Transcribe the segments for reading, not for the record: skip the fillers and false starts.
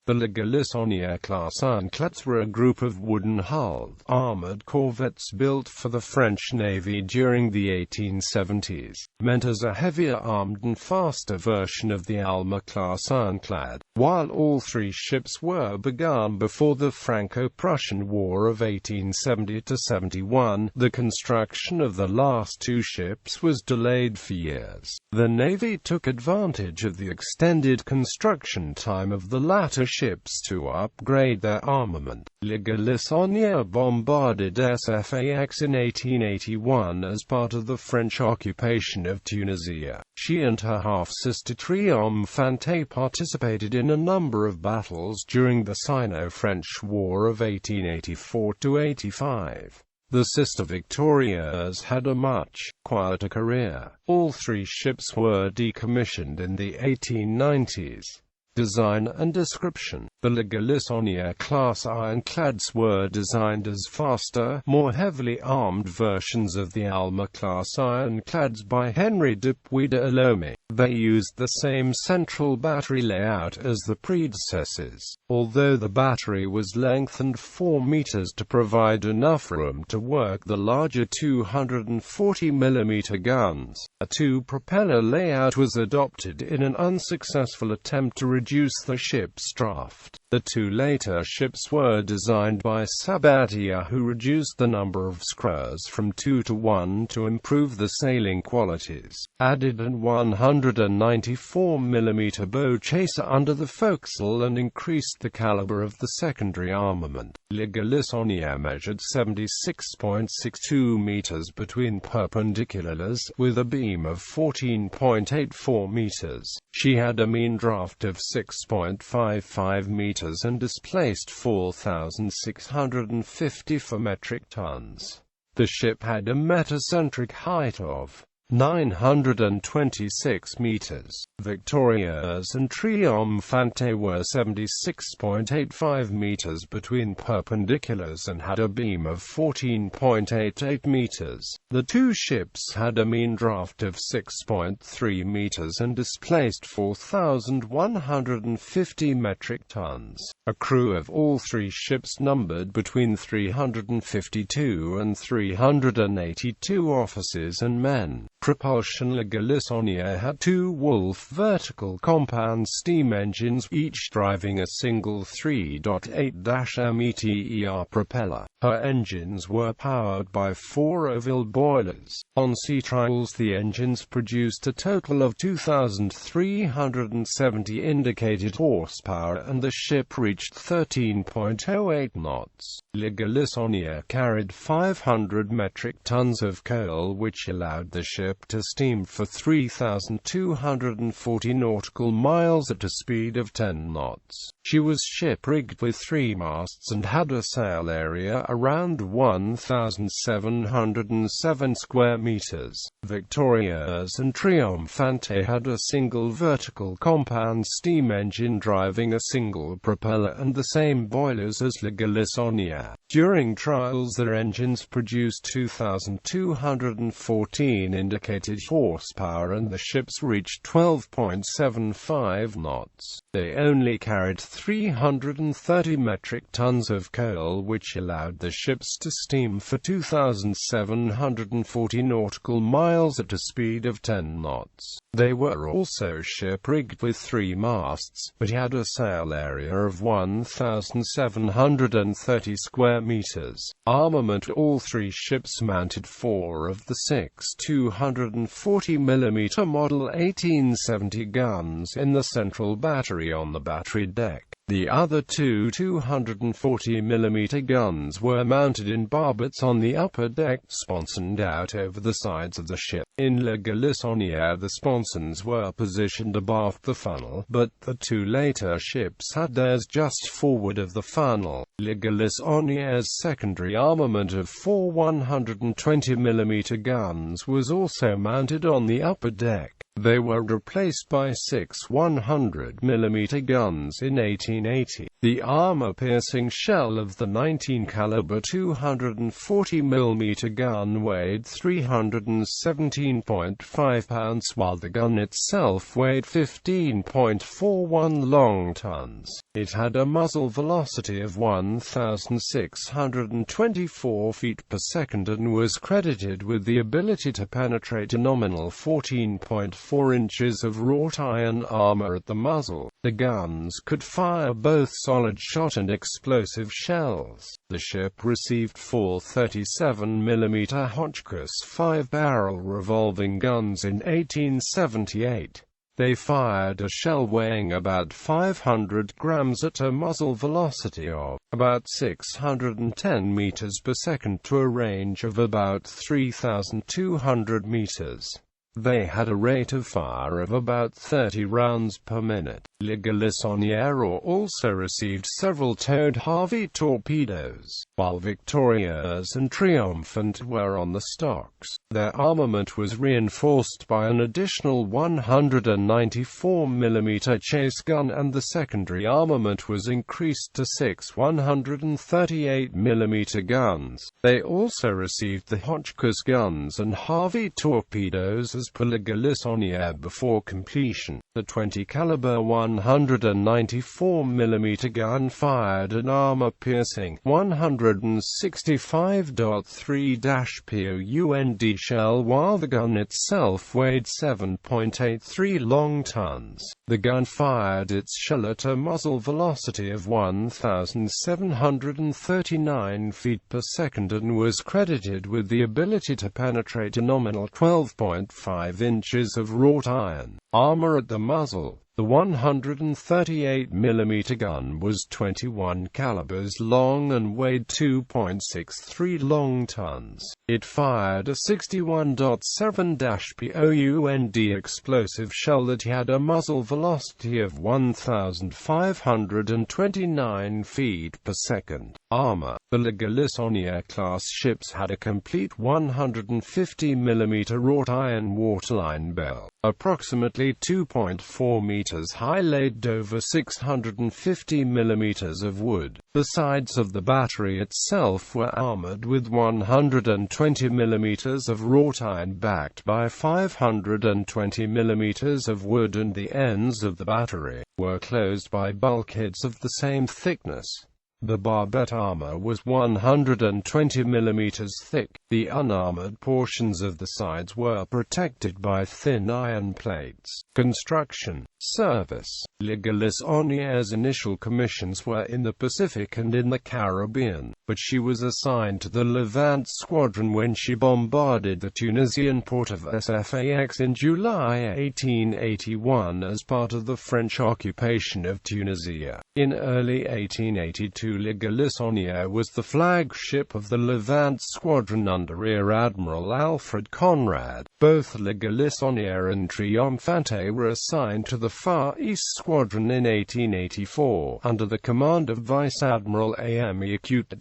The Galissonnière-class ironclads were a group of wooden-hulled, armored corvettes built for the French Navy during the 1870s, meant as a heavier-armed and faster version of the Alma-class ironclad. While all three ships were begun before the Franco-Prussian War of 1870–71, the construction of the last two ships was delayed for years. The Navy took advantage of the extended construction time of the latter ships to upgrade their armament. La Galissonnière bombarded Sfax in 1881 as part of the French occupation of Tunisia. She and her half-sister Triomphante participated in a number of battles during the Sino-French War of 1884–85. The sister Victorias had a much quieter career. All three ships were decommissioned in the 1890s. Design and description. The Galissonnière-class ironclads were designed as faster, more heavily armed versions of the Alma-class ironclads by Henry de Puy-de-Lome. They used the same central battery layout as the predecessors, although the battery was lengthened 4 meters to provide enough room to work the larger 240mm guns. A two-propeller layout was adopted in an unsuccessful attempt to reduce the ship's draft. The two later ships were designed by Sabatier, who reduced the number of screws from 2 to 1 to improve the sailing qualities, added an 194mm bow chaser under the forecastle and increased the caliber of the secondary armament. La Galissonnière measured 76.62 meters between perpendiculars, with a beam of 14.84 meters. She had a mean draft of 6.55 meters and displaced 4,654 metric tons. The ship had a metacentric height of 926 meters. Victorias and Triomphante were 76.85 meters between perpendiculars and had a beam of 14.88 meters. The two ships had a mean draft of 6.3 meters and displaced 4,150 metric tons. A crew of all three ships numbered between 352 and 382 officers and men. Propulsion. La Galissonnière had two Wolf vertical compound steam engines, each driving a single 3.8-meter propeller. Her engines were powered by 4 oval boilers. On sea trials, the engines produced a total of 2,370 indicated horsepower and the ship reached 13.08 knots. La Galissonnière carried 500 metric tons of coal, which allowed the ship to steam for 3,240 nautical miles at a speed of 10 knots. She was ship-rigged with 3 masts and had a sail area around 1,707 square meters. Victorias and Triomphante had a single vertical compound steam engine driving a single propeller and the same boilers as La Galissonnière. During trials, their engines produced 2,214 indicated horsepower and the ships reached 12.75 knots. They only carried 330 metric tons of coal, which allowed the ships to steam for 2,740 nautical miles at a speed of 10 knots. They were also ship-rigged with 3 masts, but had a sail area of 1,730 square meters. Armament. All three ships mounted 4 of the 6 240mm Model 1870 guns in the central battery on the battery deck. The other 2 240mm guns were mounted in barbets on the upper deck, sponsoned out over the sides of the ship. In La Galissonnière, the sponsons were positioned abaft the funnel, but the two later ships had theirs just forward of the funnel. La Galissonnière's secondary armament of 4 120mm guns was also mounted on the upper deck. They were replaced by 6 100mm guns in 1880. The armor-piercing shell of the 19-caliber 240mm gun weighed 317.5 pounds, while the gun itself weighed 15.41 long tons. It had a muzzle velocity of 1,624 feet per second and was credited with the ability to penetrate a nominal 14.4 inches of wrought iron armor at the muzzle. The guns could fire both solid shot and explosive shells. The ship received 4 37mm Hotchkiss 5-barrel revolving guns in 1878. They fired a shell weighing about 500 grams at a muzzle velocity of about 610 meters per second to a range of about 3,200 meters. They had a rate of fire of about 30 rounds per minute. Le Galissonnière also received several towed Harvey torpedoes, while Victoria's and Triomphant were on the stocks. Their armament was reinforced by an additional 194mm chase gun, and the secondary armament was increased to 6 138mm guns. They also received the Hotchkiss guns and Harvey torpedoes as per Le Galissonnière before completion. The 20-caliber 194mm gun fired an armor-piercing 165.3-pound shell, while the gun itself weighed 7.83 long tons. The gun fired its shell at a muzzle velocity of 1,739 feet per second and was credited with the ability to penetrate a nominal 12.5 inches of wrought iron armor at the muzzle. The 138mm gun was 21 calibers long and weighed 2.63 long tons. It fired a 61.7-pound explosive shell that had a muzzle velocity of 1,529 feet per second. Armor. The Le Galissonnière-class ships had a complete 150mm wrought iron waterline bell, approximately 2.4 meters high, laid over 650mm of wood. The sides of the battery itself were armored with 120mm of wrought iron backed by 520mm of wood, and the ends of the battery were closed by bulkheads of the same thickness. The barbette armor was 120mm thick. The unarmored portions of the sides were protected by thin iron plates. Construction. Service. Le Galissonnière's initial commissions were in the Pacific and in the Caribbean, but she was assigned to the Levant Squadron when she bombarded the Tunisian port of Sfax in July 1881 as part of the French occupation of Tunisia. In early 1882, Le Galissonnière was the flagship of the Levant Squadron under Rear Admiral Alfred Conrad. Both Le Galissonnière and Triomphante were assigned to the Far East Squadron in 1884, under the command of Vice Admiral Ame Acute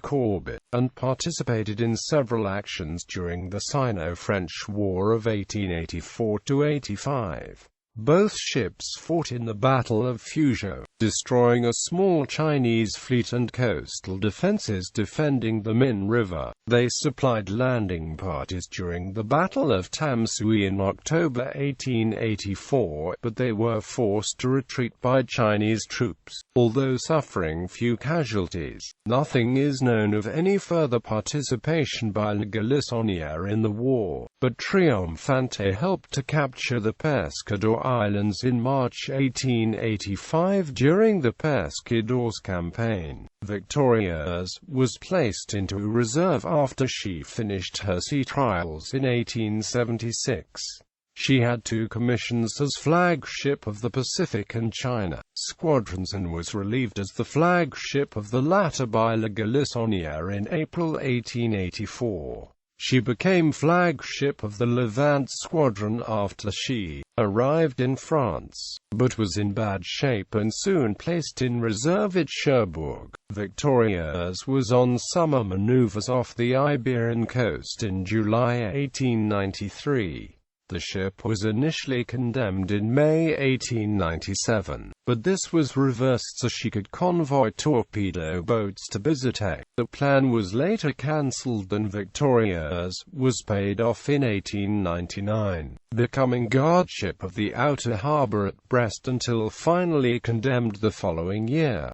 Corbett, and participated in several actions during the Sino-French War of 1884–85. Both ships fought in the Battle of Fuzhou, destroying a small Chinese fleet and coastal defenses defending the Min River. They supplied landing parties during the Battle of Tamsui in October 1884, but they were forced to retreat by Chinese troops, although suffering few casualties. Nothing is known of any further participation by Le Galissonnière in the war, but Triomphante helped to capture the Pescador Islands in March 1885 during the Pescadores campaign. Victoria's was placed into reserve after she finished her sea trials in 1876. She had 2 commissions as flagship of the Pacific and China squadrons and was relieved as the flagship of the latter by Le Galissonnière in April 1884. She became flagship of the Levant Squadron after she arrived in France, but was in bad shape and soon placed in reserve at Cherbourg. Victoria's was on summer maneuvers off the Iberian coast in July 1893. The ship was initially condemned in May 1897, but this was reversed so she could convoy torpedo boats to Bizerte. The plan was later cancelled and Victoria's was paid off in 1899, becoming guardship of the outer harbour at Brest until finally condemned the following year.